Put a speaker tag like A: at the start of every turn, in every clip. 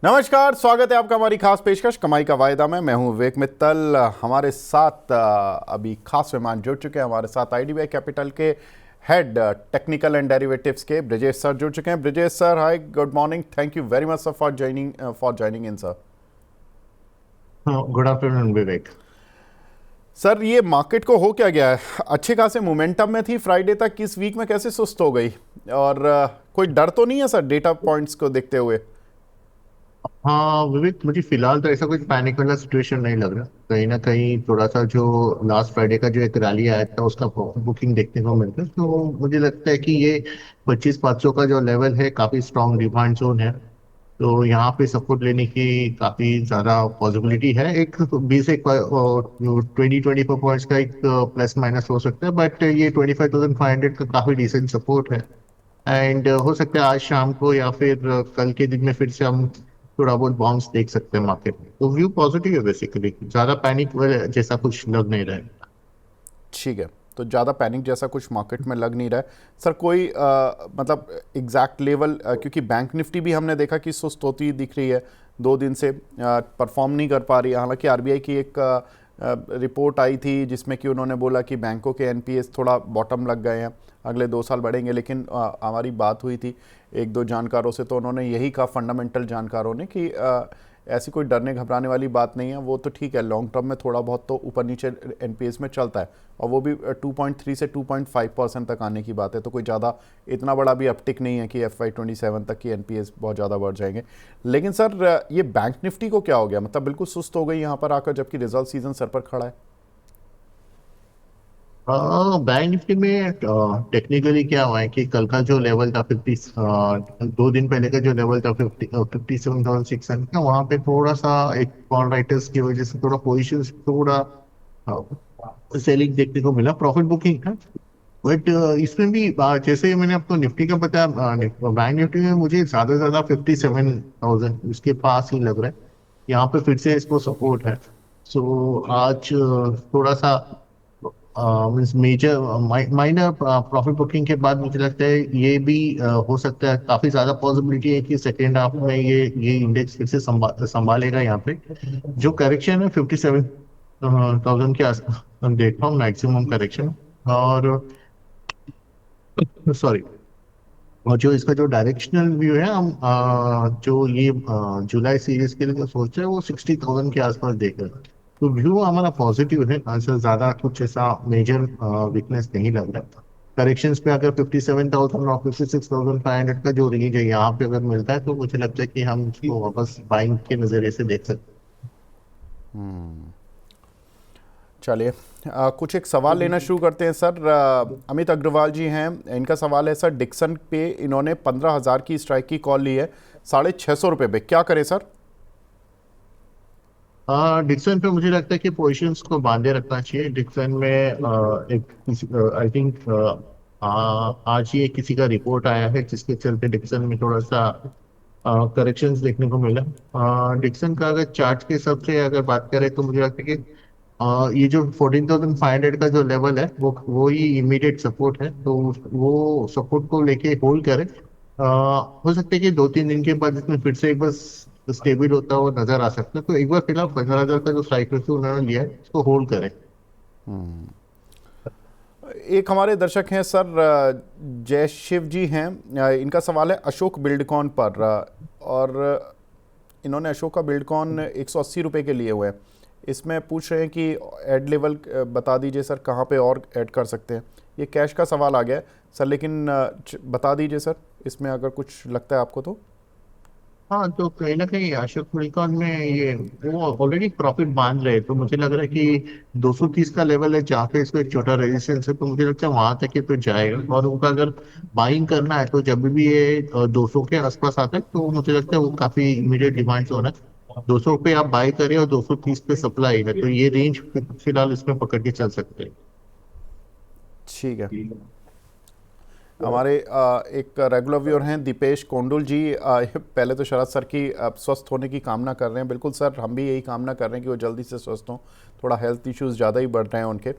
A: नमस्कार, स्वागत है आपका हमारी खास पेशकश कमाई का वायदा में। मैं हूं विवेक मित्तल। हमारे साथ अभी खास मेहमान जुड़ चुके हैं। हमारे साथ आईडीबीआई कैपिटल के हेड टेक्निकल एंड डेरिवेटिव्स के ब्रिजेश सर जुड़ चुके हैं। Brijesh sir, hi, good morning. Thank you very much sir for joining in sir.
B: Good afternoon Vivek.
A: Sir, ये मार्केट को हो क्या गया है? अच्छे खासे मोमेंटम में थी फ्राइडे तक, इस वीक में कैसे सुस्त हो गई? और कोई डर तो नहीं है सर डेटा पॉइंट्स को देखते हुए?
B: हाँ विवेक, मुझे फिलहाल तो ऐसा कुछ पैनिक वाला सिचुएशन नहीं लग रहा। कहीं ना कहीं थोड़ा सा जो लास्ट फ्राइडे का जो एक रैली आया था उसका बुकिंग देखने को मिलता है, तो मुझे लगता है कि ये 25,500 का जो लेवल है काफी स्ट्रॉन्ग डिमांड जोन है। तो यहाँ पे सपोर्ट लेने की काफी ज्यादा पॉसिबिलिटी है। एक 20-24 पॉइंट्स का एक प्लस माइनस हो सकता है, बट ये 25,500 का काफी डिसेंट सपोर्ट है। एंड हो सकता है आज शाम को या फिर कल के दिन में फिर से हम थोड़ा बहुत बाउंस देख सकते हैं मार्केट में। तो व्यू पॉजिटिव है, बेसिकली ज्यादा पैनिक जैसा कुछ लग नहीं रहा है।
A: ठीक है, तो ज़्यादा पैनिक जैसा कुछ मार्केट में लग नहीं रहा है सर। कोई मतलब एग्जैक्ट लेवल, क्योंकि बैंक निफ्टी भी हमने देखा कि सुस्त होती दिख रही है, 2 दिन से परफॉर्म नहीं कर पा रही है। हालांकि आरबीआई की एक रिपोर्ट आई थी जिसमें कि उन्होंने बोला कि बैंकों के एनपीएस थोड़ा बॉटम लग गए हैं, अगले 2 साल बढ़ेंगे। लेकिन हमारी बात हुई थी एक दो जानकारों से, तो उन्होंने यही कहा, फंडामेंटल जानकारों ने, कि ऐसी कोई डरने घबराने वाली बात नहीं है। वो तो ठीक है, लॉन्ग टर्म में थोड़ा बहुत तो ऊपर नीचे एनपीएस में चलता है, और वो भी 2.3 से 2.5% तक आने की बात है। तो कोई ज़्यादा इतना बड़ा भी अपटिक नहीं है कि FY27 तक की एनपीएस बहुत ज़्यादा बढ़ जाएंगे। लेकिन सर, ये बैंक निफ्टी को क्या हो गया? मतलब बिल्कुल सुस्त हो गई यहाँ पर आकर, जबकि रिजल्ट सीजन सर पर खड़ा है।
B: बैंक निफ्टी में टेक्निकली क्या हुआ है कि कल का जो लेवल था 50, 2 दिन पहले का जो लेवल था 57,600 का, वहाँ पे थोड़ा सा एक कॉल राइटर्स की वजह से थोड़ा पोजिशन थोड़ा सेलिंग देखने को मिला, प्रॉफिट बुकिंग है। बट इसमें भी जैसे ही मैंने आपको निफ्टी का बताया, बैंक निफ्टी में मुझे ज्यादा से ज्यादा 57,000 उसके पास ही लग रहा है। यहाँ पे फिर से इसको सपोर्ट है। सो आज थोड़ा सा means major minor profit booking के बाद मुझे लगता है ये भी हो सकता है, काफी ज्यादा पॉसिबिलिटी है कि सेकेंड हाफ में ये इंडेक्स फिर से संभालेगा यहाँ पे। जो करेक्शन है 57,000 के आसपास हम देख रहा हूँ मैक्सिमम करेक्शन। और सॉरी, और जो इसका जो डायरेक्शनल व्यू है, हम जो ये जुलाई सीरीज के लिए जो सोच रहे हैं वो 60,000 के आसपास देख रहे हैं। तो व्यू हमारा पॉजिटिव है, ऐसा ज्यादा कुछ ऐसा मेजर वीकनेस नहीं लग रहा है। करेक्शंस पे अगर 57,000 और 56,500 का जो रेंज है यहाँ पे अगर मिलता है, तो मुझे लगता है कि हम इसको वापस बाइंग के नजरिए से देख सकते
A: चलिए, कुछ एक सवाल लेना शुरू करते हैं सर। अमित अग्रवाल जी हैं, इनका सवाल है सर, डिक्सन पे इन्होंने 15,000 की स्ट्राइक की कॉल ली है, ₹650 पे, क्या करें सर?
B: हैं। डिक्सन पे मुझे लगता है कि पोजीशंस को बांधे रखना चाहिए। डिक्सन में एक आई थिंक आज ये किसी का रिपोर्ट आया है जिसके चलते डिक्सन में थोड़ा सा करेक्शंस देखने को मिला। डिक्सन का अगर चार्ट के हिसाब से अगर बात करें तो मुझे लगता है कि ये जो 14,500 का जो लेवल है वो ही इमीडिएट सपोर्ट है। तो वो सपोर्ट को लेके होल्ड करें। हो सकता है कि 2-3 दिन के बाद इसमें फिर से एक बार स्टेबल होता हुआ नजर आ सकता है। तो एक बार फिलहाल 15,000 का जो स्ट्राइक रेट उन्होंने लिया है इसको होल्ड करें।
A: एक हमारे दर्शक हैं सर, जय शिव जी हैं, इनका सवाल है अशोक बिल्डकॉन पर, और इन्होंने अशोक का बिल्डकॉन ₹180 के लिए हुए हैं। इसमें पूछ रहे हैं कि ऐड लेवल बता दीजिए सर, कहाँ पे और ऐड कर सकते हैं। ये कैश का सवाल आ गया है सर, लेकिन बता दीजिए सर इसमें अगर कुछ लगता है आपको तो।
B: हाँ, तो कहीं ना कहीं अशोक बिल्डकॉन में ये वो ऑलरेडी प्रॉफिट बांध रहे हैं। तो मुझे लग रहा है कि 230 का लेवल है जहाँ पे इसको एक छोटा रेजिस्टेंस है। तो मुझे लगता है वहां तक ये तो जाएगा, और उनका अगर बाइंग करना है तो जब भी ये 200 के आसपास आता है तो मुझे लगता है वो काफी इमीडिएट डिमांड जोन है। 200 पे आप बाई करें और 230 पे सप्लाई है, तो ये रेंज फिलहाल इसमें पकड़ के चल सकते
A: ठीक है।
B: हैं।
A: हमारे एक रेगुलर व्यूअर हैं दीपेश कोंडुल जी, पहले तो शरद सर की स्वस्थ होने की कामना कर रहे हैं। बिल्कुल सर, हम भी यही कामना कर रहे हैं कि वो जल्दी से स्वस्थ हों। थोड़ा हेल्थ इश्यूज़ ज़्यादा ही बढ़ रहे हैं उनके।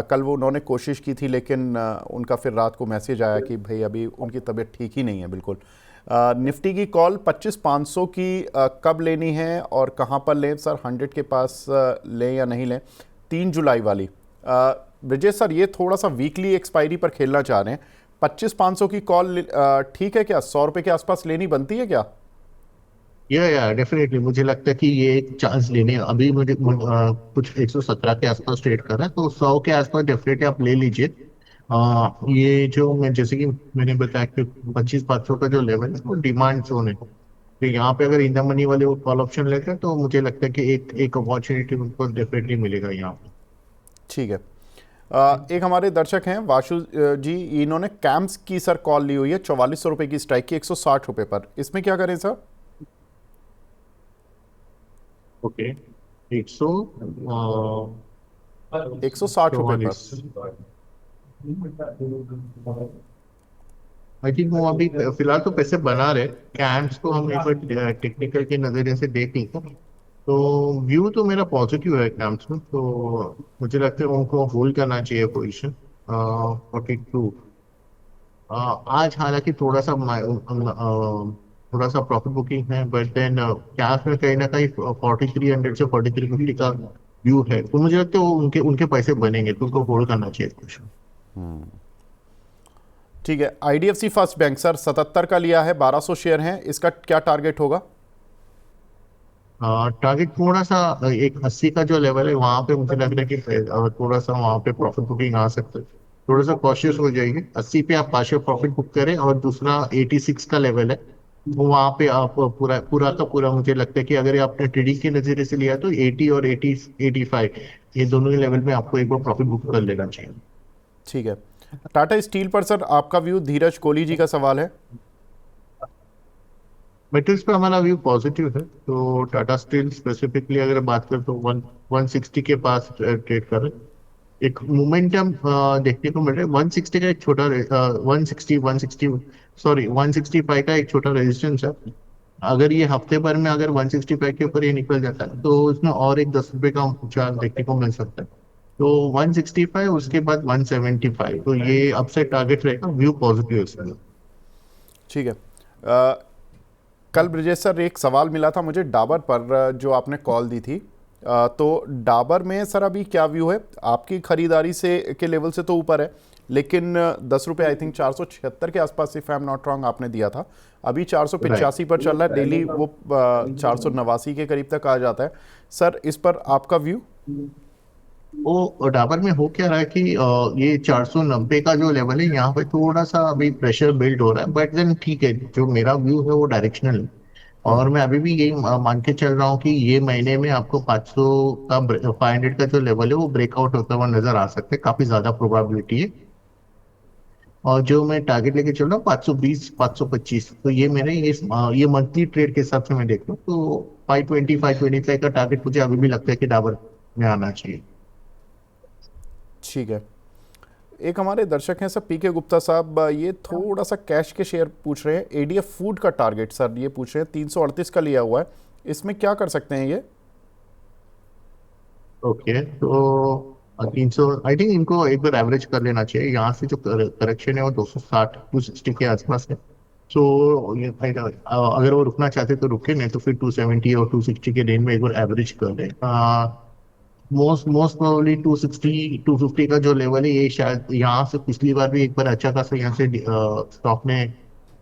A: कल वो उन्होंने कोशिश की थी, लेकिन उनका फिर रात को मैसेज आया कि भाई अभी उनकी तबीयत ठीक ही नहीं है बिल्कुल। निफ्टी की कॉल 25,500 की कब लेनी है और कहाँ पर लें सर? 100 के पास लें या नहीं लें? 3 जुलाई वाली। ब्रिजेश सर, ये थोड़ा सा वीकली एक्सपायरी पर खेलना चाह रहे हैं। 25,500 की कॉल ठीक है क्या? 100 रुपये के आसपास लेनी बनती है क्या?
B: या डेफिनेटली मुझे लगता है कि ये एक चांस लेने अभी कुछ 117 के आसपास ट्रेड कर रहा है, तो 100 के आसपास डेफिनेटली आप ले लीजिए। ये जो मैं जैसे कि मैंने बताया कि 25,500 का जो लेवल है वो डिमांड जोन है, तो यहाँ पे अगर इन द मनी वाले वो कॉल ऑप्शन लेते हैं तो मुझे लगता है कि एक एक अपॉर्चुनिटी उनको डेफिनेटली मिलेगा यहाँ पे।
A: ठीक है। एक हमारे दर्शक हैं वाशु जी, इन्होंने कैम्स की सर कॉल ली हुई है 4400 रुपये की स्ट्राइक की 160 रुपये पर। इसमें क्या करें सर?
B: ओके, 100
A: 160 रुपये पर।
B: 44। आई थिंक वो अभी फिलहाल तो पैसे बना रहे। कैंप्स को हम एक बार टेक्निकल के नजरिए से देख लेते हैं, तो व्यू तो मेरा पॉजिटिव है कैंप्स में, तो मुझे लगता है उनको होल्ड करना चाहिए पोजीशन 42। आज हालांकि थोड़ा सा प्रॉफिट बुकिंग है, बट देन कैश में कहीं ना कहीं 4300 से 4350 का व्यू है, तो मुझे लगता है वो उनके उनके पैसे बनेंगे, तो उनको होल्ड करना चाहिए कुछ।
A: ठीक है। आईडीएफसी फर्स्ट बैंक सर 77 का लिया है, 1200 शेयर हैं, इसका क्या टारगेट होगा?
B: टारगेट थोड़ा सा एक 80 का जो लेवल है वहां पे मुझे लग रहा है कि थोड़ा सा वहां पे प्रॉफिट बुकिंग आ सकता है। थोड़ा सा कॉशियस हो जाएगी, 80 पे आप पार्शियल प्रॉफिट बुक करें, और दूसरा 86 का लेवल है, वो वहां पे आप पूरा पूरा का पूरा मुझे लगता है कि अगर ये आपने ट्रेडिंग के नजरिए से लिया तो 80 और 85 ये दोनों ही लेवल में आपको एक बार प्रॉफिट बुक कर लेना चाहिए।
A: ठीक है। टाटा स्टील पर सर आपका व्यू? धीरज कोहली जी का सवाल है।
B: मेटल्स पे हमारा व्यू पॉजिटिव है, तो टाटा स्टील स्पेसिफिकली अगर बात करें तो 160 के पास ट्रेड कर रहे हैं। एक मोमेंटम देखने को मिल रहा है। 160 का एक छोटा 160 सॉरी 165 का एक छोटा रेजिस्टेंस है। अगर ये हफ्ते भर में अगर 165 के ऊपर ये निकल जाता है तो उसमें और एक 10 रुपए का उछाल देखने को मिल सकता है। तो 165 उसके बाद 175, तो ये अपसाइड टारगेट रहेगा, व्यू पॉजिटिव है इसमें।
A: ठीक है। कल ब्रिजेश सर एक सवाल मिला था मुझे डाबर पर, जो आपने कॉल दी थी। तो डाबर में सर अभी क्या व्यू है? आपकी खरीदारी से के लेवल से तो ऊपर है, लेकिन 10 रुपये आई थिंक 476 के आसपास, if I am not wrong, आपने दिया था। अभी 485 पर चल रहा है, डेली वो 489 के करीब तक आ जाता है। सर इस पर आपका व्यू?
B: वो डाबर में हो क्या रहा है कि ये 490 का जो लेवल है यहाँ पे थोड़ा सा अभी प्रेशर बिल्ड हो रहा है, बट देन ठीक है, जो मेरा व्यू है वो डायरेक्शनल है, और मैं अभी भी यही मान के चल रहा हूँ कि ये महीने में आपको 500 का 500 का जो लेवल है वो ब्रेकआउट होता हुआ नजर आ सकता है, काफी ज्यादा प्रोबेबिलिटी है। और जो मैं टारगेट लेके चल रहा हूँ 520 525, तो ये मेरे ये मंथली ट्रेड के हिसाब से मैं देख रहा हूँ, तो 520 525 का टारगेट मुझे अभी भी लगता है कि डाबर में आना चाहिए।
A: ठीक है। एक हमारे दर्शक हैं सर पी के गुप्ता साहब, ये थोड़ा सा कैश के शेयर पूछ रहे हैं। एडीएफ फूड का टारगेट सर ये पूछ रहे हैं, 338 का लिया हुआ है, इसमें क्या कर सकते हैं ये?
B: ओके, तो 300 आई थिंक इनको एक बार एवरेज कर लेना चाहिए। यहाँ से जो करेक्शन है वो 260 260 के आसपास है, तो ये अगर वो रुकना चाहते तो रुके, नहीं तो फिर 270 और 260 के रेंज में एक बार एवरेज कर लें। मोस्ट मोस्ट प्रोबेबली 260 250 का जो लेवल है ये शायद यहाँ से पिछली बार भी एक बार अच्छा खासा यहाँ से स्टॉक ने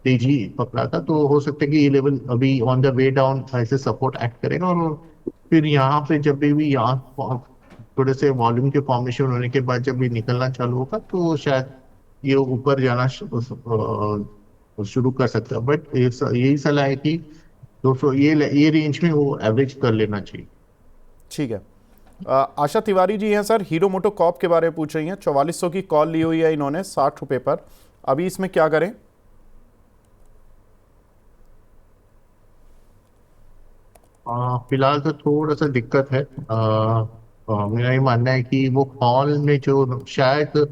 B: तेजी पकड़ा था, तो हो सकता है कि ये लेवल अभी ऑन द वे डाउन ऐसे सपोर्ट एक्ट करेगा, और फिर यहाँ पे जब भी यहाँ थोड़े से वॉल्यूम के फॉर्मेशन होने के बाद जब भी निकलना चालू होगा तो शायद ये ऊपर जाना शुरू कर सकता है, बट यही सलाह है कि 200 ये रेंज में वो एवरेज कर लेना चाहिए।
A: ठीक है। आशा तिवारी जी हैं सर, हीरो मोटो कॉप के बारे में पूछ रही हैं। 4400 की कॉल ली हुई है इन्होंने 60 रुपये पर, अभी इसमें क्या करें?
B: फिलहाल तो थोड़ा सा दिक्कत है। मेरा ये मानना है कि वो कॉल में जो शायद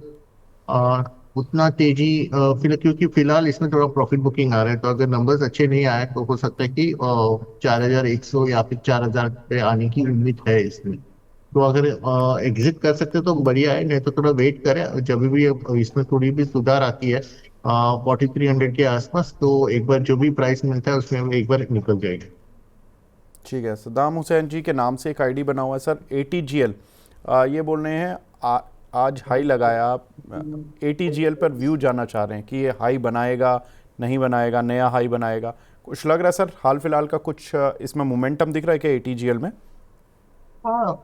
B: आ, उतना तेजी फिलहाल, क्योंकि फिलहाल इसमें थोड़ा प्रॉफिट बुकिंग आ रहा है, तो अगर नंबर्स अच्छे नहीं आए तो हो सकता है कि 4100 या फिर 4000 पे आने की उम्मीद है इसमें। तो अगर एग्जिट कर सकते तो बढ़िया है, नहीं तो थोड़ा वेट करें, जब भी इसमें थोड़ी भी सुधार आती है 4300 के आसपास, तो एक बार जो भी प्राइस मिलता है उसमें हम एक बार निकल जाएंगे।
A: ठीक है, सद्दाम हुसैन जी के नाम से एक आईडी बना हुआ है सर, ATGL। ये बोल रहे हैं आज हाई लगाया आप। ATGL पर व्यू जानना चाह रहे हैं कि ये हाई बनाएगा नहीं बनाएगा, नया हाई बनाएगा। कुछ लग रहा है सर हाल फिलहाल का कुछ इसमें मोमेंटम दिख रहा है क्या ATGL में?
B: हाँ,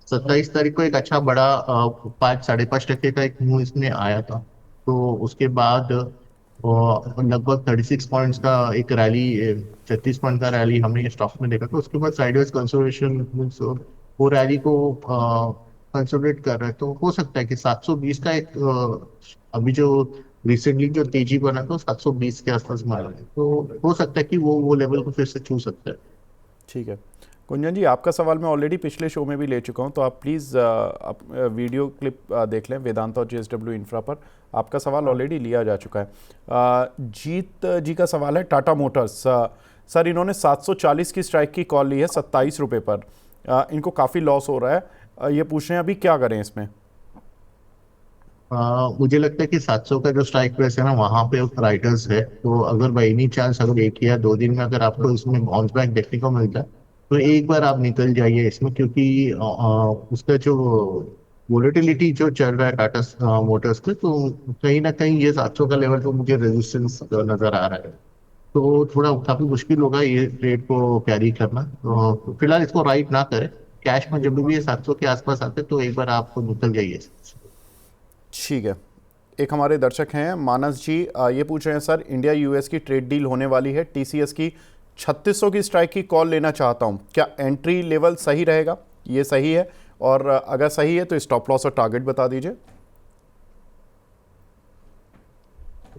B: 27 तारीख को एक अच्छा बड़ा 5-5.5% का एक मूव इसमें आया था। तो उसके बाद लगभग 36 पॉइंट्स का एक रैली, 36 पॉइंट का रैली हमने स्टॉक में देखा। तो उसके बाद साइडवेज कंसोलिडेशन, वो रैली को कंसोलिडेट कर रहा है। तो हो सकता है कि 720 का एक अभी जो रिसेंटली जो तेजी बना था 720 के आसपास मारा है, तो हो सकता है कि वो लेवल को फिर से छू सकता है।
A: ठीक है, कुंजन जी आपका सवाल मैं ऑलरेडी पिछले शो में भी ले चुका हूं, तो आप प्लीज़ वीडियो क्लिप देख लें वेदांता और JSW इंफ्रा पर। आपका सवाल ऑलरेडी लिया जा चुका है। जीत जी का सवाल है टाटा मोटर्स। सर इन्होंने 740 की स्ट्राइक की कॉल ली है 27 रुपये पर। इनको काफ़ी लॉस हो रहा है। ये पूछ रहे हैं अभी क्या करें इसमें?
B: मुझे लगता है कि 700 का जो स्ट्राइक प्राइस है ना, वहां पे राइटर्स है। तो अगर बाई एनी चांस अगर 1 या 2 दिन में अगर आपको इसमें बाउंस बैक देखने को मिलता है, तो एक बार आप निकल जाइए इसमें, क्योंकि उसका जो वोलेटिलिटी जो चल रहा है टाटा मोटर्स पे, तो कहीं ना कहीं ये 700 का लेवल तो मुझे रेजिस्टेंस नजर आ रहा है। तो थोड़ा काफी मुश्किल होगा ये ट्रेड को कैरी करना। तो फिलहाल इसको राइट ना करें। कैश में जब भी ये 700 के आसपास आते तो एक बार आपको निकल जाइए।
A: ठीक है, एक हमारे दर्शक हैं मानस जी, ये पूछ रहे हैं सर इंडिया US की ट्रेड डील होने वाली है, TCS की 3600 की स्ट्राइक की कॉल लेना चाहता हूं, क्या एंट्री लेवल सही रहेगा? ये सही है, और अगर सही है तो स्टॉप लॉस और टारगेट बता दीजिए।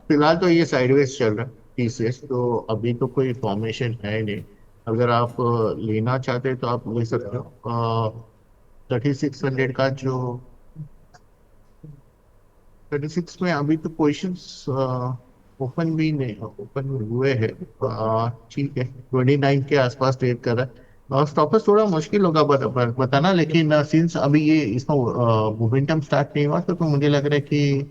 B: फिलहाल तो ये साइडवेज चल रहा है TCS, तो अभी तो कोई फॉर्मेशन है नहीं। अगर आप लेना चाहते हैं तो आप ले सकते हो। 3600 का जो 36 में अभी तो पोजिशंस ओपन भी नहीं ओपन हुए हैं। ठीक है, 29 के आसपास ट्रेड कर रहा है। और स्टॉपर्स थोड़ा मुश्किल होगा बताना, लेकिन सिंस अभी ये इसका मोमेंटम स्टार्ट नहीं हुआ, तो मुझे लग रहा है कि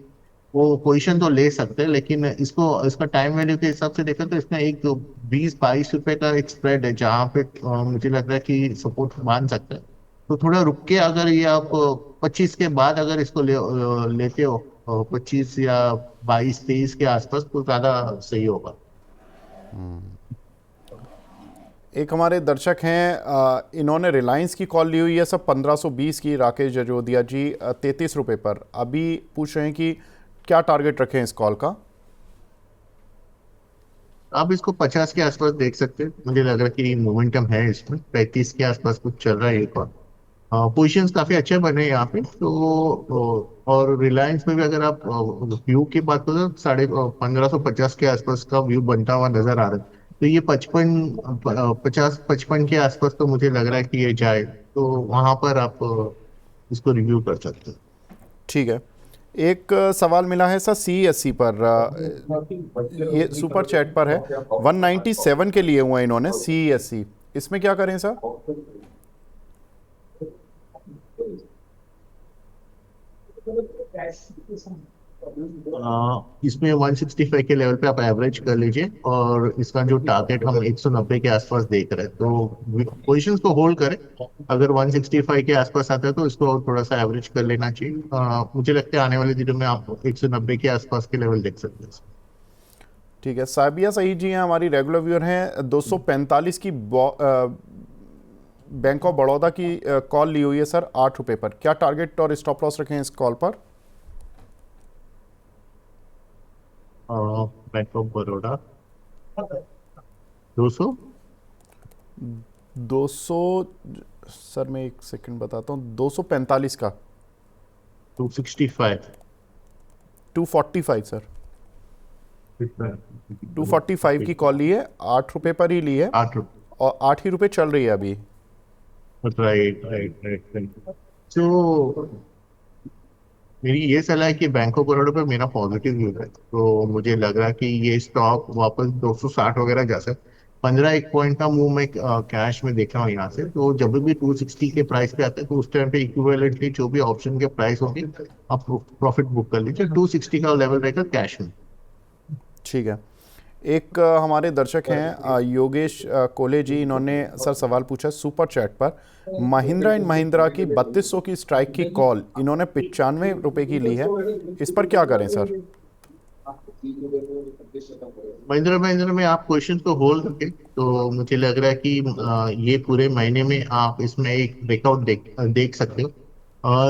B: वो पोजीशन तो ले सकते हैं। लेकिन इसको इसका टाइम वैल्यू के हिसाब से देखा तो इसमें एक 20-22 रुपए का एक स्प्रेड है, जहाँ पे मुझे लग रहा है कि सपोर्ट मान सकता है। तो थोड़ा रुक के अगर ये आप 25 के बाद अगर इसको लेते हो, 25 या 22-23 के आसपास, तो ज्यादा सही होगा।
A: एक हमारे दर्शक हैं, इन्होंने रिलायंस की कॉल ली हुई है सब 1520 की, राकेश जजोदिया जी, 33 रुपये पर। अभी पूछ रहे हैं कि क्या टारगेट रखें इस कॉल का?
B: आप इसको 50 के आसपास देख सकते हैं। मुझे लग रहा है कि मोमेंटम है इसमें, 35 के आसपास कुछ चल रहा है एक और। पोजीशंस काफी अच्छे बने हैं यहाँ पे तो। और रिलायंस में भी अगर आप व्यू की बात करें तो 1550 के आसपास का व्यू बनता हुआ नजर आ रहा है। तो ये 50-55 के आसपास तो मुझे लग रहा है कि ये जाए, तो वहां पर आप इसको रिव्यू कर सकते हैं।
A: ठीक है, एक सवाल मिला है सर CSC पर। ये सुपर चैट पर है, 197 के लिए हुआ है इन्होंने CSC, इसमें क्या करें सर?
B: इसमें 165 के लेवल पे आप एवरेज कर लीजिए, और इसका जो टारगेट हम 190 के आसपास देख रहे हैं, तो पोजीशंस को होल्ड करें। अगर 165 के आसपास आता है तो इसको और थोड़ा सा एवरेज कर लेना चाहिए। मुझे लगता है आने वाले दिनों में आप 190 के आसपास के लेवल देख सकते हैं।
A: ठीक है, साबिया सही जी हैं, हमारी रेगुलर व्यूअर हैं, 245 की बैंक ऑफ बड़ौदा की कॉल ली हुई है सर 8 रुपये पर। क्या टारगेट और स्टॉप लॉस रखें इस कॉल पर?
B: Bank of Baroda 200।
A: 200, सर मैं एक सेकंड बताता हूँ, 245 का
B: 265।
A: 245 सर, 245 की कॉल ली है, 8 रुपये पर ही ली है,
B: 8 रुपये।
A: और 8 ही रुपये चल रही है अभी।
B: Right right right. तो मेरी ये सलाह है कि बैंक ऑफ बड़ौदा पर मेरा पॉजिटिव व्यू है। तो मुझे लग रहा है कि ये स्टॉक वापस 260 वगैरह जा सकता है। 15 एक पॉइंट का मूव मैं कैश में देख रहा हूँ यहाँ से। तो जब भी 260 के प्राइस पे आता है तो उस टाइम पे इक्विवेलेंटली जो भी ऑप्शन के प्राइस होगी आप प्रॉफिट बुक कर लीजिए। 260 का लेवल रहेगा कैश में।
A: ठीक है। एक हमारे दर्शक हैं योगेश कोले जी, इन्होंने सर सवाल पूछा सुपर चैट पर। महिंद्रा एंड महिंद्रा की 3200 की स्ट्राइक की कॉल इन्होंने 95 रुपए की ली है, इस पर क्या करें सर?
B: महिंद्रा में आप क्वेश्चन को होल्ड रखें तो मुझे लग रहा है कि ये पूरे महीने में आप इसमें एक ब्रेकआउट देख सकते हो।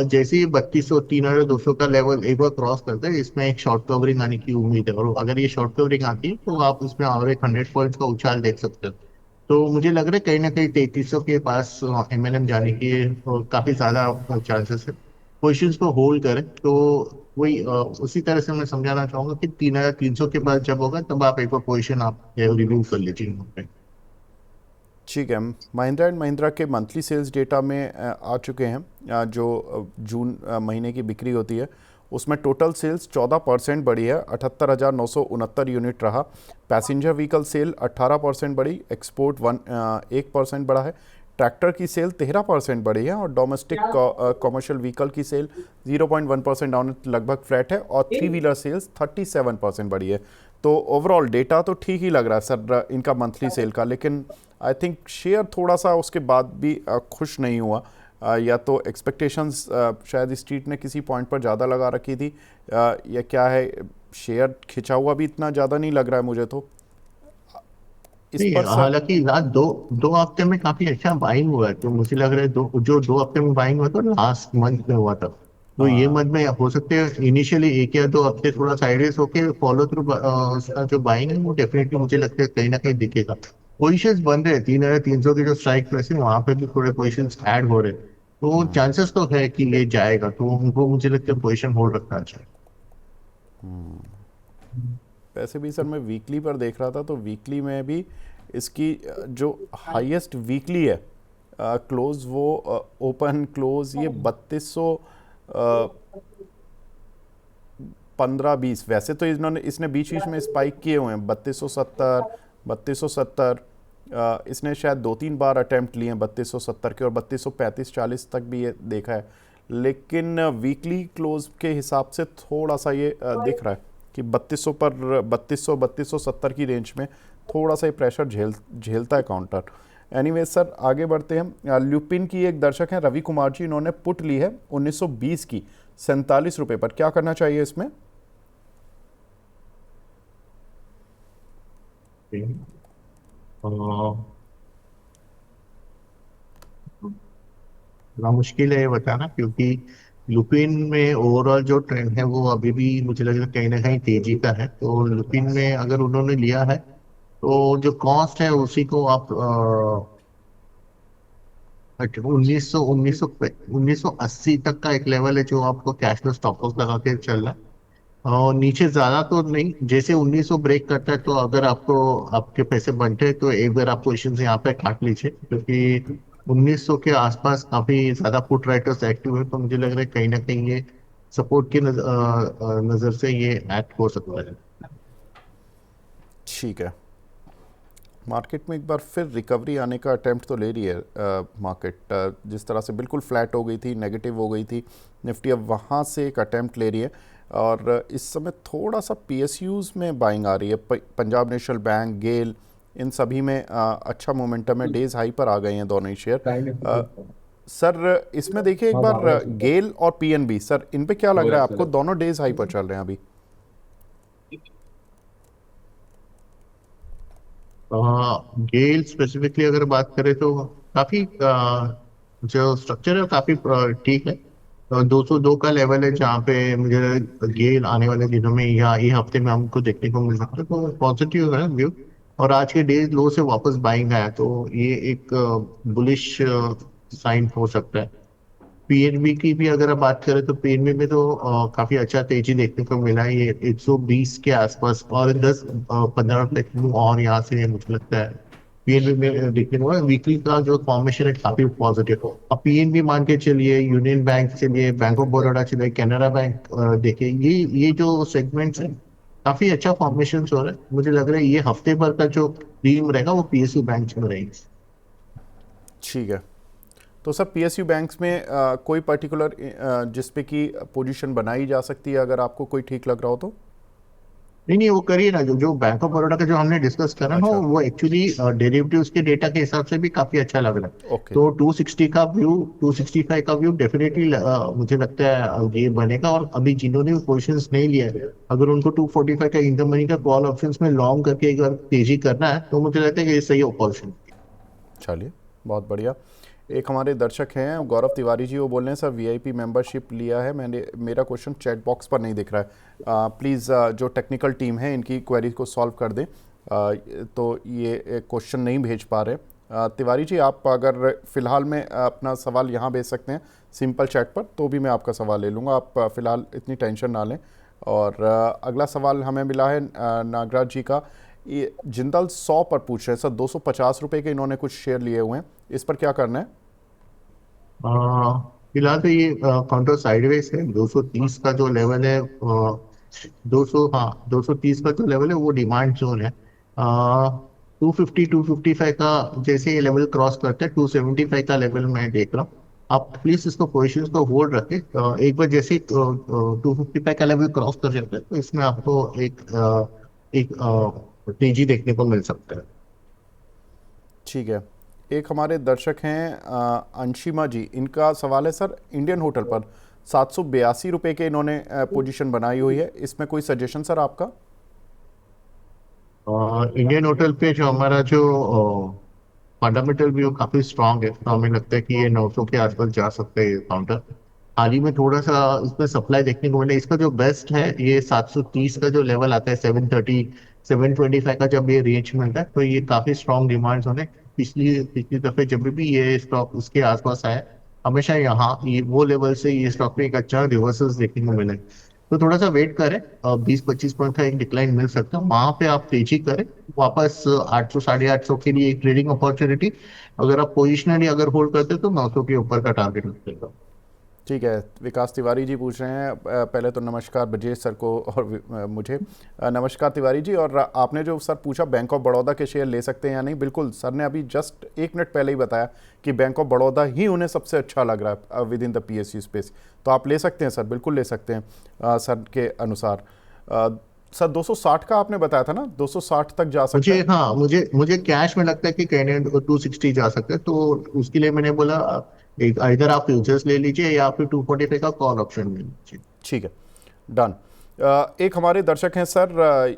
B: जैसे ही 3200 3200 का लेवल एक बार क्रॉस करते हैं इसमें एक शॉर्ट कवरिंग आने की उम्मीद है, और अगर ये शॉर्ट कवरिंग आती है तो आप इसमें और एक 100 पॉइंट्स का उछाल देख सकते हो। तो मुझे लग रहा है कहीं ना कहीं 3300 के पास एमएनएम जाने के काफी ज्यादा चांसेस है। पोजिशंस को होल्ड करें तो वही उसी तरह से मैं समझाना चाहूंगा कि 3300 के पास जब होगा तब आप एक बार पोजिशन आप रिव्यू कर लीजिए वहाँ पे।
A: ठीक है। महिंद्रा एंड महिंद्रा के मंथली सेल्स डेटा में आ चुके हैं, जो जून महीने की बिक्री होती है उसमें टोटल सेल्स 14% बढ़ी है, 78,969 यूनिट रहा। पैसेंजर व्हीकल सेल 18% बढ़ी, एक्सपोर्ट 1% बढ़ा है। ट्रैक्टर की सेल 13% बढ़ी है, और डोमेस्टिक कॉमर्शियल व्हीकल की सेल 0.1% डाउन, लगभग फ्लैट है। और थ्री व्हीलर सेल्स 37% बढ़ी है। तो ओवरऑल डेटा तो ठीक ही लग रहा है सर इनका मंथली सेल का, लेकिन आई थिंक शेयर थोड़ा सा उसके बाद भी खुश नहीं हुआ। या तो एक्सपेक्टेशंस शायद स्ट्रीट ने किसी पॉइंट पर ज़्यादा लगा रखी थी, या क्या है, शेयर खिंचा हुआ भी इतना ज़्यादा नहीं लग रहा है मुझे तो इस
B: नहीं,
A: पर सर।
B: हालांकि लास्ट दो दो हफ्ते में काफी अच्छा बाइंग हुआ है, तो मुझे लग रहा है दो हफ्ते में बाइंग हुआ था लास्ट मंथ में हुआ था। तो ये
A: हाँ।
B: मंथ में हो सकते हैं इनिशियली एक या दो हफ्ते थोड़ा साइडवेज होके फॉलो थ्रू उसका जो बाइंग है वो डेफिनेटली मुझे लगता है कहीं ना कहीं दिखेगा। पोजिशंस बन रहे हैं 3300 की जो स्ट्राइक प्राइस है वहां पे भी थोड़े पोजिशंस ऐड हो रहे हैं, तो चांसेस तो है कि ये जाएगा, तो उनको मुझे लगता है पोजिशन होल्ड रखना चाहिए।
A: वैसे भी सर मैं वीकली पर देख रहा था, तो वीकली में भी इसकी जो हाईएस्ट वीकली है क्लोज, वो ओपन क्लोज ये 3215-20। वैसे तो इन्होंने इसने बीच बीच में स्पाइक किए हुए हैं, 3270 3270। इसने शायद 2-3 बार अटेम्प्ट लिए हैं 3270 के, और 3235-40 तक भी ये देखा है। लेकिन वीकली क्लोज के हिसाब से थोड़ा सा ये दिख रहा है कि 3200 पर 3270 की रेंज में थोड़ा सा ये प्रेशर झेलता है काउंटर। एनीवे सर आगे बढ़ते हैं। ल्यूपिन की एक दर्शक हैं रवि कुमार जी, इन्होंने पुट ली है 1920 की 47 रुपये पर, क्या करना चाहिए इसमें?
B: थोड़ा मुश्किल है ये बताना, क्योंकि लुपिन में ओवरऑल जो ट्रेंड है वो अभी भी मुझे लग रहा है कहीं ना कहीं तेजी का है। तो लुपिन में अगर उन्होंने लिया है तो जो कॉस्ट है उसी को आप 1980 तक का एक लेवल है जो आपको कैश में स्टॉप लॉस लगा के चलना है। और नीचे ज्यादा तो नहीं, जैसे 1900 ब्रेक करता है तो अगर आपको आपके पैसे बनते हैं तो एक बार आप पोजिशन यहाँ पे काट लीजिए, क्योंकि 1900 के आसपास काफी ज्यादा पुट राइटर्स एक्टिव है, तो मुझे लग रहा है कहीं ना कहीं ये सपोर्ट की नजर से ये एक्ट हो सकता है।
A: ठीक है। मार्केट में एक बार फिर रिकवरी आने का अटेम्प्ट तो ले रही है मार्केट, जिस तरह से बिल्कुल फ्लैट हो गई थी, नेगेटिव हो गई थी निफ्टी, अब वहाँ से एक अटेम्प्ट ले रही है। और इस समय थोड़ा सा पीएसयूज़ में बाइंग आ रही है, पंजाब नेशनल बैंक, गेल, इन सभी में अच्छा मोमेंटम है, डेज हाई पर आ गए हैं दोनों ही शेयर। सर इसमें देखिए एक बार गेल और पीएनबी, सर इन पे क्या लग रहा है आपको? दोनों डेज हाई पर चल रहे हैं अभी।
B: गेल स्पेसिफिकली अगर बात करें तो काफी जो स्ट्रक्चर है वो काफी ठीक है। 202 का लेवल है जहाँ पे मुझे गेल आने वाले दिनों में या ये हफ्ते में हमको देखने को मिल सकता है, तो पॉजिटिव है व्यू। और आज के डेज लो से वापस बाइंग आया तो ये एक बुलिश साइन हो सकता है। पीएनबी की भी अगर आप बात करें तो पीएनबी में तो काफी अच्छा तेजी देखने को मिला है, ये 120 के आसपास और 10-15 तक और यहाँ से मुझे लगता है पीएनबी में देखने को वीकली का जो फॉर्मेशन है काफी पॉजिटिव हो। अब पीएनबी मान के चलिए, यूनियन बैंक चलिए, बैंक ऑफ बड़ौदा चलिए, कैनरा बैंक देखिए, ये जो सेगमेंट्स हैं काफी अच्छा फॉर्मेशन हो रहा है। मुझे लग रहा है ये हफ्ते भर का जो थीम रहेगा वो पीएसयू बैंक में रहेगी।
A: ठीक है। तो सर पीएसयू बैंक्स में कोई पर्टिकुलर जिसपे कि पोजीशन बनाई जा सकती है अगर आपको कोई ठीक लग रहा हो तो?
B: नहीं नहीं, वो करिए ना, जो जो बैंक ऑफ बड़ौदा का जो हमने डिस्कस करा ना,
A: अच्छा।
B: वो एक्चुअली डेरिवेटिव्स के डेटा के हिसाब से भी काफी अच्छा लग रहा है।
A: ओके।
B: तो 260 का व्यू, 265 का व्यू डेफिनेटली मुझे लगता है ये बनेगा। और अभी जिन्होंने पोजिशंस नहीं लिया है, अगर उनको 245 का इन द मनी का कॉल ऑप्शंस में लॉन्ग करके अगर तेजी करना है तो मुझे लगता है कि ये सही अपॉर्चुनिटी।
A: चलिए, बहुत बढ़िया। एक हमारे दर्शक हैं गौरव तिवारी जी, वो बोल रहे हैं सर वीआईपी मेंबरशिप लिया है मैंने, मेरा क्वेश्चन चैट बॉक्स पर नहीं दिख रहा है, प्लीज़ जो टेक्निकल टीम है इनकी क्वेरी को सॉल्व कर दें। तो ये क्वेश्चन नहीं भेज पा रहे। तिवारी जी, आप अगर फ़िलहाल में अपना सवाल यहाँ भेज सकते हैं सिंपल चैट पर, तो भी मैं आपका सवाल ले लूँगा। आप फ़िलहाल इतनी टेंशन ना लें। और अगला सवाल हमें मिला है नागराज जी का। ये जिंदल 100 पर पूछ रहे हैं सर, 250 रुपये के इन्होंने कुछ शेयर लिए हुए हैं, इस पर क्या करना है?
B: फिलहाल तो ये काउंटर साइडवेज है। 230 का जो लेवल है, 200, हाँ 230 का जो लेवल है वो डिमांड जोन है। 250 255 का जैसे ये लेवल क्रॉस करता है, 275 का लेवल मैं देख रहा हूँ। आप प्लीज इसको पोजिशन को होल्ड रखें। एक बार जैसे 255 का लेवल क्रॉस कर जाता है तो इसमें आपको एक तेजी देखने को मिल सकता है।
A: ठीक है। एक हमारे दर्शक हैं अंशिमा जी, इनका सवाल है सर इंडियन होटल पर 782 रुपये के इन्होंने पोजीशन बनाई हुई है, इसमें कोई सजेशन सर आपका?
B: इंडियन होटल पे जो हमारा जो फंडामेंटल व्यू काफी स्ट्रांग है, तो हमें लगता है कि ये 900 के आसपास जा सकते हैं काउंटर। हाल ही में थोड़ा सा इसमें सप्लाई देखने को मिला। इसका जो बेस्ट है ये 730 का जो लेवल आता है, 730 725 का जब ये रेंज मिलता है तो ये काफी स्ट्रांग डिमांड्स होने। पिछली पिछली दफे जब भी ये स्टॉक उसके आसपास आया, हमेशा यहाँ ये वो लेवल से ये स्टॉक में एक अच्छा रिवर्सल्स देखने को मिले। तो थोड़ा सा वेट करें, 20-25 पॉइंट का एक डिक्लाइन मिल सकता है, वहां पे आप तेजी करें वापस 800 850 के लिए एक ट्रेडिंग अपॉर्चुनिटी। अगर आप पोजिशनली अगर होल्ड करते तो 900 के ऊपर का टारगेट मिलेगा।
A: ठीक है। विकास तिवारी जी पूछ रहे हैं, पहले तो नमस्कार ब्रजेश सर को और मुझे। नमस्कार तिवारी जी। और आपने जो सर पूछा बैंक ऑफ बड़ौदा के शेयर ले सकते हैं या नहीं, बिल्कुल सर ने अभी जस्ट 1 मिनट पहले ही बताया कि बैंक ऑफ बड़ौदा ही उन्हें सबसे अच्छा लग रहा है with in the PSU space. तो आप ले सकते हैं सर, बिल्कुल ले सकते हैं सर के अनुसार। सर 260 का आपने बताया था ना, 260 तक जा सकता
B: मुझे,
A: है?
B: हाँ, मुझे कैश में लगता है कि कैनेड 260 जा सकता है। तो उसके लिए मैंने बोला एक इधर आप फ्यूचर्स ले लीजिए या फिर 245 का कॉल ऑप्शन ले लीजिए।
A: ठीक है, डन। एक हमारे दर्शक हैं सर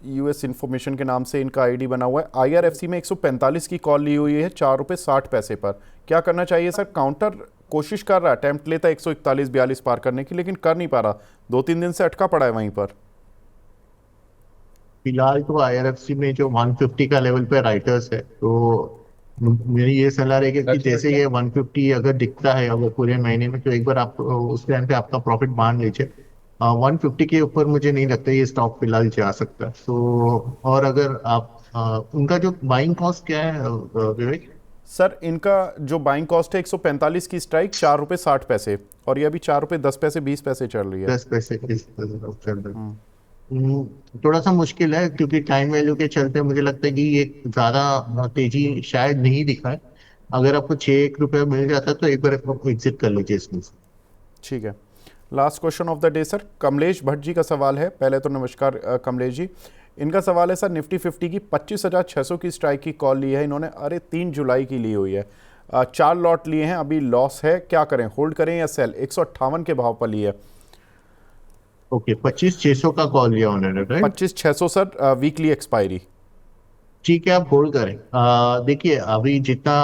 A: यूएस इन्फॉर्मेशन के नाम से इनका आईडी बना हुआ है, आईआरएफसी में 145 की कॉल ली हुई है 4 रुपये 60 पैसे पर। क्या करना चाहिए सर? काउंटर कोशिश कर रहा है, अटेम्प्ट लेता है 141-42 पार करने की, लेकिन कर नहीं पा रहा, 2-3 दिन से अटका पड़ा है वहीं पर।
B: फिलहाल तो आईआरएफसी में जो 150 का लेवल पे राइटर्स है, तो मेरी ये सलाह रहेगी कि जैसे ये 150 अगर दिखता है अगर पूरे महीने में, तो एक बार आप उस टाइम पे आपका प्रॉफिट मान लीजिए। 150 के ऊपर मुझे नहीं लगता ये स्टॉक फिलहाल जा सकता है। तो और अगर आप उनका जो बाइंग कॉस्ट क्या है विवेक?
A: सर इनका जो बाइंग कॉस्ट है 145 की स्ट्राइक, 4 रुपये 60 पैसे, और ये अभी 4 रुपये 10 पैसे 20 पैसे चल रही है।
B: 10 पैसे थोड़ा सा मुश्किल है क्योंकि टाइम वैल्यू के चलते मुझे लगता है कि ये ज्यादा तेजी शायद नहीं दिखाए। अगर आपको 6 1 रुपया मिल जाता है तो एक बार आपको एग्जिट कर लीजिए इसमें से।
A: ठीक है। Last question of the day sir, Kamlesh Bhatt ji का सवाल है। पहले तो नमस्कार कमलेश जी। इनका सवाल है सर, निफ्टी 50 की 25,600 की स्ट्राइक की कॉल ली है इन्होंने, अरे 3 जुलाई की ली हुई है, 4 लॉट लिए हैं, अभी लॉस है, क्या करें, होल्ड करें या सेल? 158 के भाव पर ली है।
B: ओके, 25 600 का कॉल लिया उन्होंने, राइट?
A: 25,600 sir, weekly expiry.
B: ठीक है, आप होल्ड करें। देखिए अभी जितना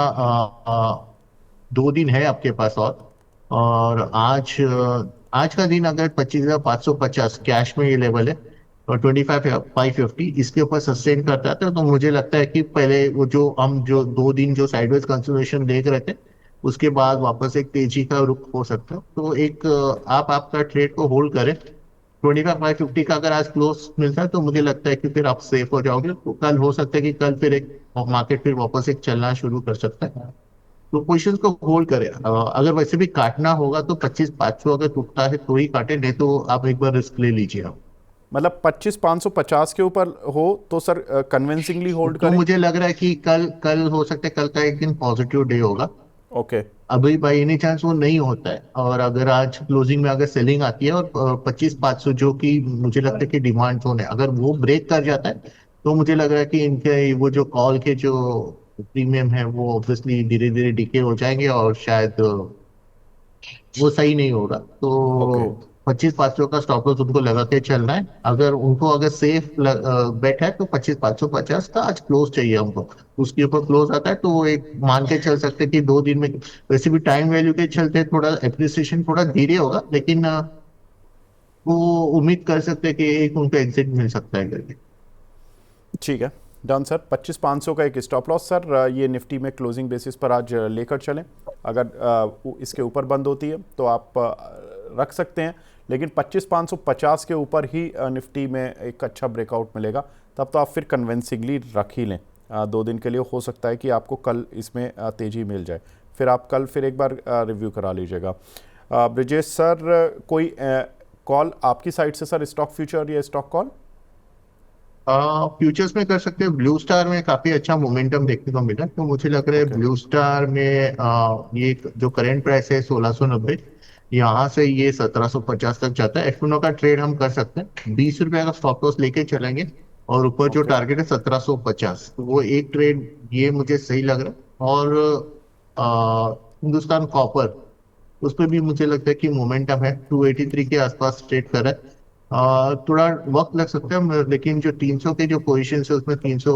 B: 2 दिन है आपके पास, और आज का दिन अगर 25,550 कैश में ये लेवल है और 25,550 इसके ऊपर सस्टेन करता है तो मुझे लगता है कि पहले वो जो हम जो 2 दिन जो साइडवेज कंसोलिडेशन देख रहे थे उसके बाद वापस एक तेजी का रुख हो सकता है। तो एक आप आपका ट्रेड को होल्ड करें। 25,550 का अगर आज क्लोज मिलता है तो मुझे लगता है कि फिर आप सेफ हो जाओगे। तो कल हो सकता है कि कल फिर एक मार्केट फिर वापस एक चलना शुरू कर सकता है। तो पोजिशन को होल्ड करें। अगर वैसे भी काटना होगा तो 25,500 अगर टूटता है तो ही काटे, नहीं तो आप एक बार रिस्क ले लीजिए आप।
A: मतलब 25,550 के ऊपर हो तो सर कन्विंसिंगली होल्ड
B: तो
A: करें।
B: मुझे लग रहा है कि कल कल हो सकता है, कल का एक दिन पॉजिटिव डे होगा।
A: ओके।
B: अभी बाई एनी चांस वो नहीं होता है, और अगर आज क्लोजिंग में अगर सेलिंग आती है और 25,500 जो कि मुझे लगता है कि डिमांड जोन है, अगर वो ब्रेक कर जाता है तो मुझे लग रहा है कि इनके वो जो कॉल के जो प्रीमियम है वो ऑब्वियसली धीरे धीरे डिके हो जाएंगे, और शायद वो सही नहीं होगा। तो
A: ओके।
B: 25,500 का स्टॉप लॉस उनको लगा के चलना है। अगर उनको अगर सेफ बेट है तो 25,550 का आज क्लोज चाहिए हमको। उसके ऊपर क्लोज आता है तो वो एक मान के चल सकते हैं कि 2 दिन में, वैसे भी टाइम वैल्यू के चलते थोड़ा एप्रिसिएशन थोड़ा धीरे होगा, लेकिन वो उम्मीद कर सकते हैं कि एक उनको एग्जिट मिल सकता है करके।
A: ठीक है, डन सर। 25,500 का एक स्टॉप लॉस सर, ये निफ्टी में क्लोजिंग बेसिस पर आज लेकर चलें। अगर इसके ऊपर बंद होती है तो आप रख सकते हैं, लेकिन 25,550 के ऊपर ही निफ्टी में एक अच्छा ब्रेकआउट मिलेगा, तब तो आप फिर कन्विंसिंगली रख ही लें। 2 दिन के लिए हो सकता है कि आपको कल इसमें तेज़ी मिल जाए, फिर आप कल फिर एक बार रिव्यू करा लीजिएगा। ब्रिजेश सर, कोई कॉल आपकी साइड से सर, स्टॉक फ्यूचर या स्टॉक कॉल?
B: फ्यूचर्स में कर सकते हैं। ब्लू स्टार में काफी अच्छा मोमेंटम देखने को मिला, तो मुझे लग रहा है
A: ओके।
B: ब्लू स्टार में ये जो करंट प्राइस है 1690, यहाँ से ये 1750 तक जाता है। एफ का ट्रेड हम कर सकते हैं, 20 रुपए का स्टॉप लॉस लेके चलेंगे, और ऊपर जो
A: ओके।
B: टारगेट है 1750, तो वो एक ट्रेड ये मुझे सही लग रहा है। और हिंदुस्तान कॉपर, उस पर भी मुझे लगता है कि मोमेंटम है, 283 के आसपास ट्रेड कर रहा है। थोड़ा वक्त लग सकता है, लेकिन जो 300 के जो पोजीशन है उसमें 300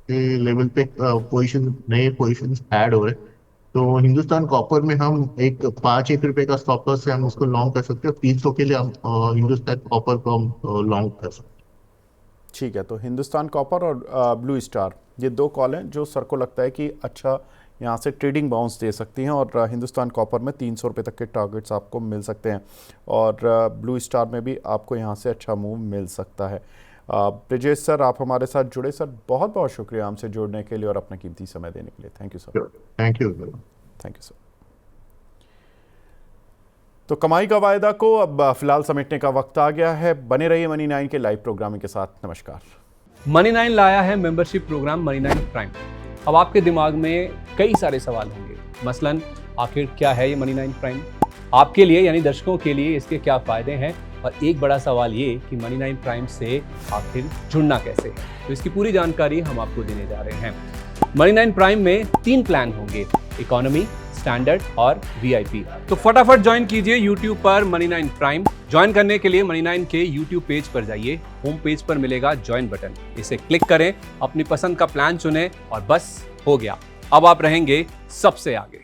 B: के लेवल पे पोजीशन, नए पोजीशन ऐड हो रहे हैं। तो हिंदुस्तान कॉपर में हम एक 5-1 रुपए का स्टॉप लॉस से हम उसको लॉन्ग कर सकते हैं। 300 के लिए हम हिंदुस्तान कॉपर को हम लॉन्ग कर सकते हैं।
A: ठीक है, तो हिंदुस्तान कॉपर और ब्लू स्टार, ये 2 कॉल हैं जो सर को लगता है कि अच्छा यहाँ से ट्रेडिंग बाउंस दे सकती हैं, और हिंदुस्तान कॉपर में 300 रुपये तक के टारगेट्स आपको मिल सकते हैं, और ब्लू स्टार में भी आपको यहाँ से अच्छा मूव मिल सकता है। ब्रिजेश सर, आप हमारे साथ जुड़े सर, बहुत बहुत शुक्रिया हमसे जुड़ने के लिए और अपना कीमती समय देने के लिए। Thank you sir.
B: Thank you.
A: Thank you sir. तो कमाई का वायदा को अब फिलहाल समेटने का वक्त आ गया है। बने रहिए मनी 9 के लाइव प्रोग्रामिंग के साथ। नमस्कार।
C: मनी 9 लाया है मेंबरशिप प्रोग्राम मनी 9 प्राइम। अब आपके दिमाग में कई सारे सवाल होंगे, मसलन आखिर क्या है ये मनी 9 प्राइम, आपके लिए यानी दर्शकों के लिए इसके क्या फायदे हैं, और एक बड़ा सवाल ये कि मनी 9 प्राइम से आखिर जुड़ना कैसे है। तो इसकी पूरी जानकारी हम आपको देने जा रहे हैं। मनी 9 प्राइम में 3 प्लान होंगे, इकोनॉमी, स्टैंडर्ड और वीआईपी। तो फटाफट ज्वाइन कीजिए YouTube पर मनी 9 प्राइम। ज्वाइन करने के लिए मनी 9 के YouTube पेज पर जाइए, होम पेज पर मिलेगा ज्वाइन बटन, इसे क्लिक करें, अपनी पसंद का प्लान चुनें और बस हो गया, अब आप रहेंगे सबसे आगे।